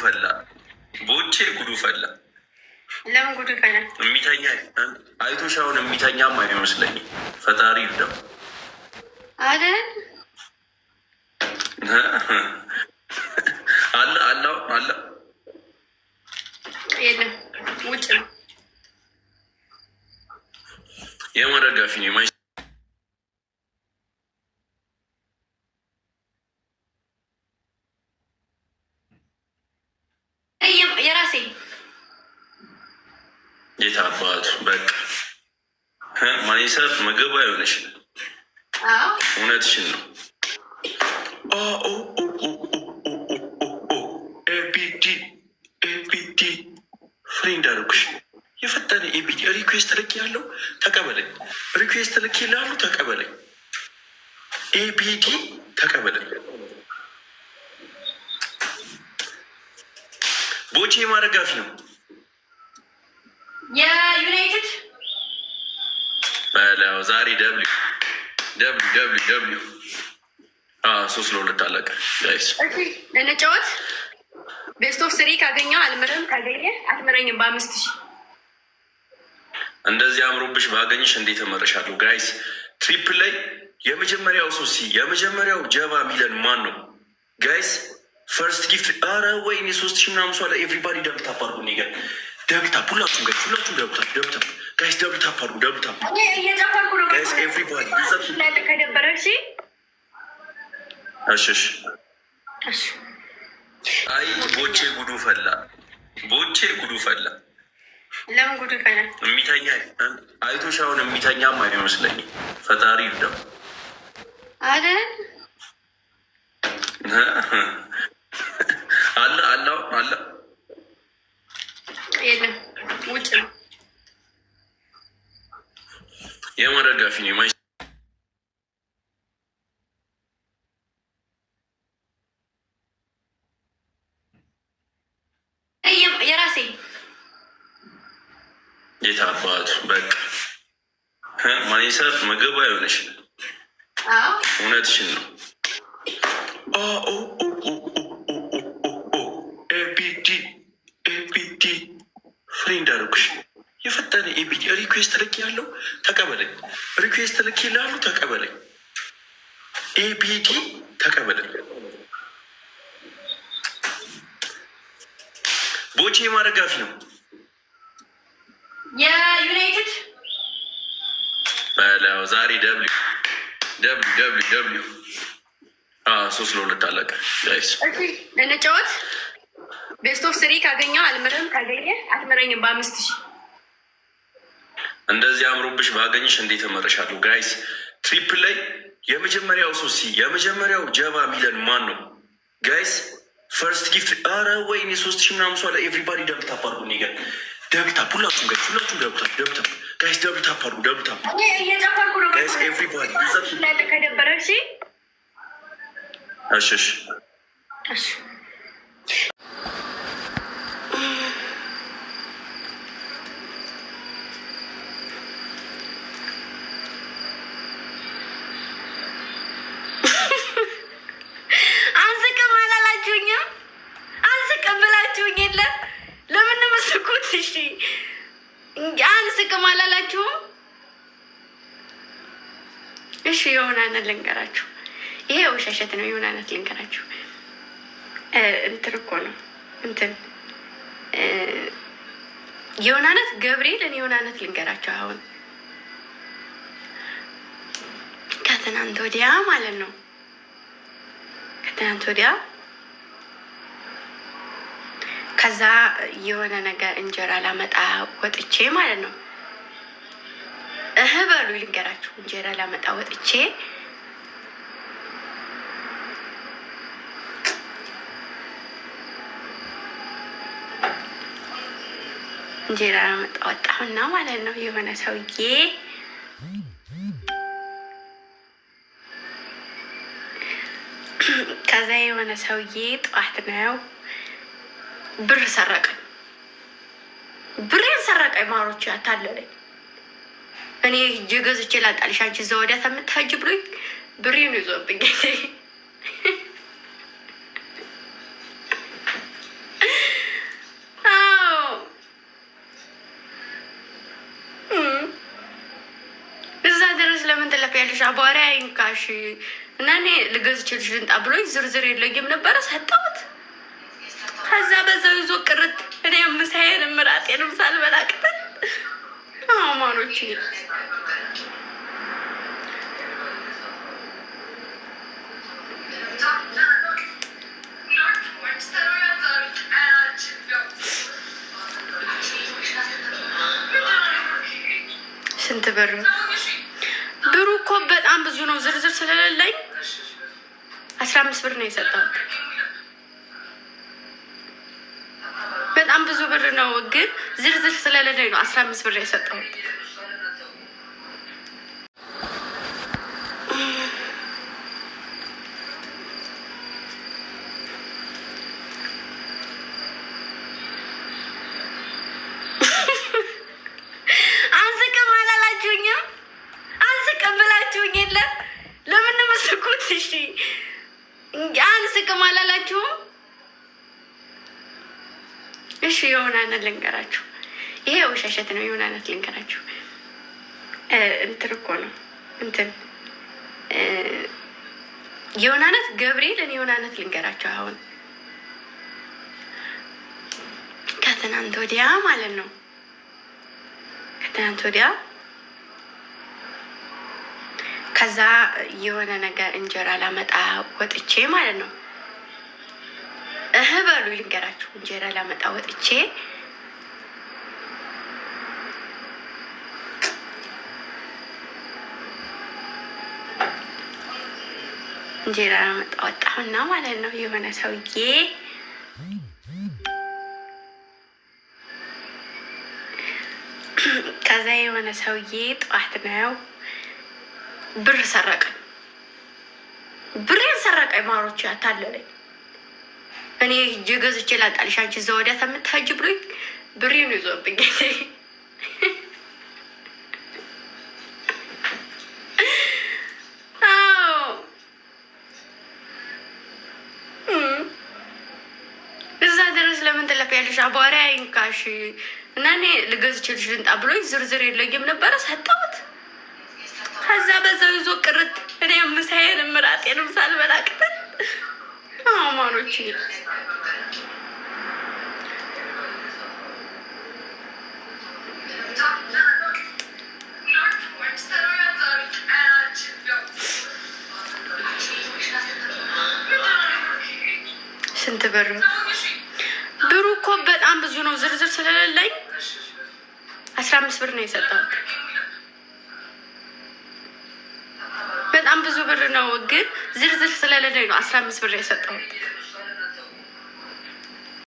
ፈላ። ቦቼ ጉዱ ፈላ። ለምን ጉዱ ፈላ? የሚተኛ አይቶሽ አሁን የሚተኛም አይመስለኝም። ፈጣሪ ይርዳው አይደል? አለ አላው አለ የለም ውጭ ነው። የመረጋፊ ነው ማይ የራሴ የታባቱ በቃ ማይሰር ምግብ አይሆነሽ። እውነትሽን ነው። ኤቢዲ ፍሬንድ አደረኩሽ። የፈጠነ ኤቢዲ ሪኩዌስት ልክ ያለው ተቀበለኝ። ሪኩዌስት ልክ ይላሉ ተቀበለኝ። ኤቢዲ ተቀበለኝ። ቦቼ ማረጋፊ ነው። የዩናይትድ በለው ዛሬ ደብሊው 3-2 አለቀ። ጋይስ ለነጫወት ቤስት ኦፍ 3 ካገኘው አልምርም፣ ካገኘ አትምረኝም። በ5000 እንደዚህ አምሮብሽ ባገኝሽ እንዴት እመረሻለሁ? ጋይስ ትሪፕል ላይ የመጀመሪያው ሶሲ የመጀመሪያው ጀባ ሚለን ማን ነው? ጋይስ ፈርስት ጊፍት። አረ ወይኔ 3000 ምናምን ሰው ላይ ኤቭሪባዲ ደብል ታፕ አድርጉ። እኔ ጋር ደብል ታፕ ሁላችሁም ጋይስ፣ ሁላችሁም ደብል ታፕ ጋይስ፣ ደብል ታፕ አድርጉ። ደብል ታፕ እየጨፈርኩ ነው ጋይስ ኤቭሪባዲ ከደበረ። እሺ አይ ቦቼ ጉዱ ፈላ። ቦቼ ጉዱ ፈላ። ለምን ጉዱ ፈላ? የሚተኛ አይቶሽ አሁን የሚተኛም አይመስለኝም። ፈጣሪ ይርዳው አይደል? አለ አላው አለ የለም ውጭ ነው። የመረጋፊ ነው ማይ የራሴ የታባቱ በቃ ማይሰር ምግብ አይሆነሽ። እውነትሽን ነው። ኤቢዲ ፍሬንድ አደረኩሽ። የፈጠነ ኤቢዲ ሪኩዌስት ልክ ያለው ተቀበለኝ። ሪኩዌስት ልክ ይላሉ ተቀበለኝ። ኤቢዲ ተቀበለኝ። ቦቼ ማረጋፊ ነው። የዩናይትድ በለው ዛሬ ደብሊው 3-2 አለቀ። ጋይስ ለነጫወት ቤስት ኦፍ 3 ካገኘው አልምርም፣ ካገኘ አትምረኝም። በ5000 እንደዚህ አምሮብሽ ባገኝሽ እንዴት እመረሻለሁ? ጋይስ ትሪፕል ላይ የመጀመሪያው ሶሲ የመጀመሪያው ጀባ ሚለን ማን ነው? ጋይስ ፈርስት ጊፍት። አረ ወይኔ 3000 ምናምን ሰው ላይ ኤቭሪባዲ ደብል ታፕ አድርጉ። እኔ ጋር ደብል ታፕ ሁላችሁም ጋይስ፣ ሁላችሁም ደብል ታፕ ጋይስ፣ ደብል ታፕ አድርጉ። ደብል ታፕ እየጨፈርኩ ነው ጋይስ ኤቭሪባዲ ከደበረ። እሺ አንስቅም አላላችሁኝም? አንስቅም ብላችሁኝ የለ? ለምን መስኩት? እሺ አንስቅም አላላችሁም? እሺ የሆነ አይነት ልንገራችሁ። ይሄ ውሸሸት ነው። የሆነ አይነት ልንገራችሁ። እንትን እኮ ነው እንትን የሆነ አይነት ገብርኤል። እኔ የሆነ አይነት ልንገራችሁ። አሁን ከትናንት ወዲያ ማለት ነው ከትናንት ወዲያ ከዛ የሆነ ነገር እንጀራ ላመጣ ወጥቼ ማለት ነው። በሉ ልንገራችሁ። እንጀራ ላመጣ ወጥቼ እንጀራ ላመጣ ወጣሁና ማለት ነው የሆነ ሰውዬ ከዛ የሆነ ሰውዬ ጠዋት ነው ብር ሰረቀኝ። ብሬን ሰረቀኝ። ማሮች ያታለለኝ። እኔ እጅ ገዝቼ ላጣልሽ አንቺ እዛ ወዲያ ተምታጅ ብሎኝ ብሬን ይዞብኝ ትለፊያለሽ አቧራ አይንካሽ እና እኔ ልገዝችልሽ ልንጣ ብሎኝ ዝርዝር የለኝም ነበረ ሰጠሁት። ከዛ በዛው ይዞ ቅርት እኔ ምሳዬን ምራጤንም ሳልበላ ቅጠል አማኖች ስንት ብር? ብሩ እኮ በጣም ብዙ ነው። ዝርዝር ስለሌለኝ 15 ብር ነው የሰጠሁት። በጣም ብዙ ብር ነው፣ ግን ዝርዝር ስለሌለኝ ነው 15 ብር የሰጠሁት። አንስቅም አላላችሁም? እሺ የሆነ አይነት ልንገራችሁ። ይሄ ውሸሸት ነው። የሆነ አይነት ልንገራችሁ። እንትን እኮ ነው እንትን የሆነ አይነት ገብርኤልን የሆነ አይነት ልንገራችሁ። አሁን ከትናንት ወዲያ ማለት ነው ከትናንት ወዲያ ከዛ የሆነ ነገር እንጀራ ላመጣ ወጥቼ ማለት ነው። በሉ ልንገራችሁ። እንጀራ ላመጣ ወጥቼ እንጀራ ላመጣ ወጣሁና ማለት ነው የሆነ ሰውዬ ከዛ የሆነ ሰውዬ ጠዋት ነው ብር ሰረቀኝ። ብሬን ሰረቀኝ። ማሮች ያታለለኝ። እኔ ሂጅ ገዝቼ ላጣልሽ አንቺ እዛ ወዲያ ተምትሀጅ ብሎኝ ብሬን ይዞብኝ እዛ ድረስ ለምን ትለፊያለሽ? አቧራ አይንካሽ እና እኔ ልገዝችልሽ ልንጣ ብሎኝ ዝርዝር የለኝም ነበረ ሰጠሁት። ከዛ በዛው ይዞ ቅርት እኔ ምሳዬን ምራጤንም ሳልበላ ቅጠል አማኖች ስንት ብር? ብሩ እኮ በጣም ብዙ ነው። ዝርዝር ስለሌለኝ 15 ብር ነው የሰጠሁት። በጣም ብዙ ብር ነው፣ ግን ዝርዝር ስለሌለኝ ነው 15 ብር የሰጠሁት።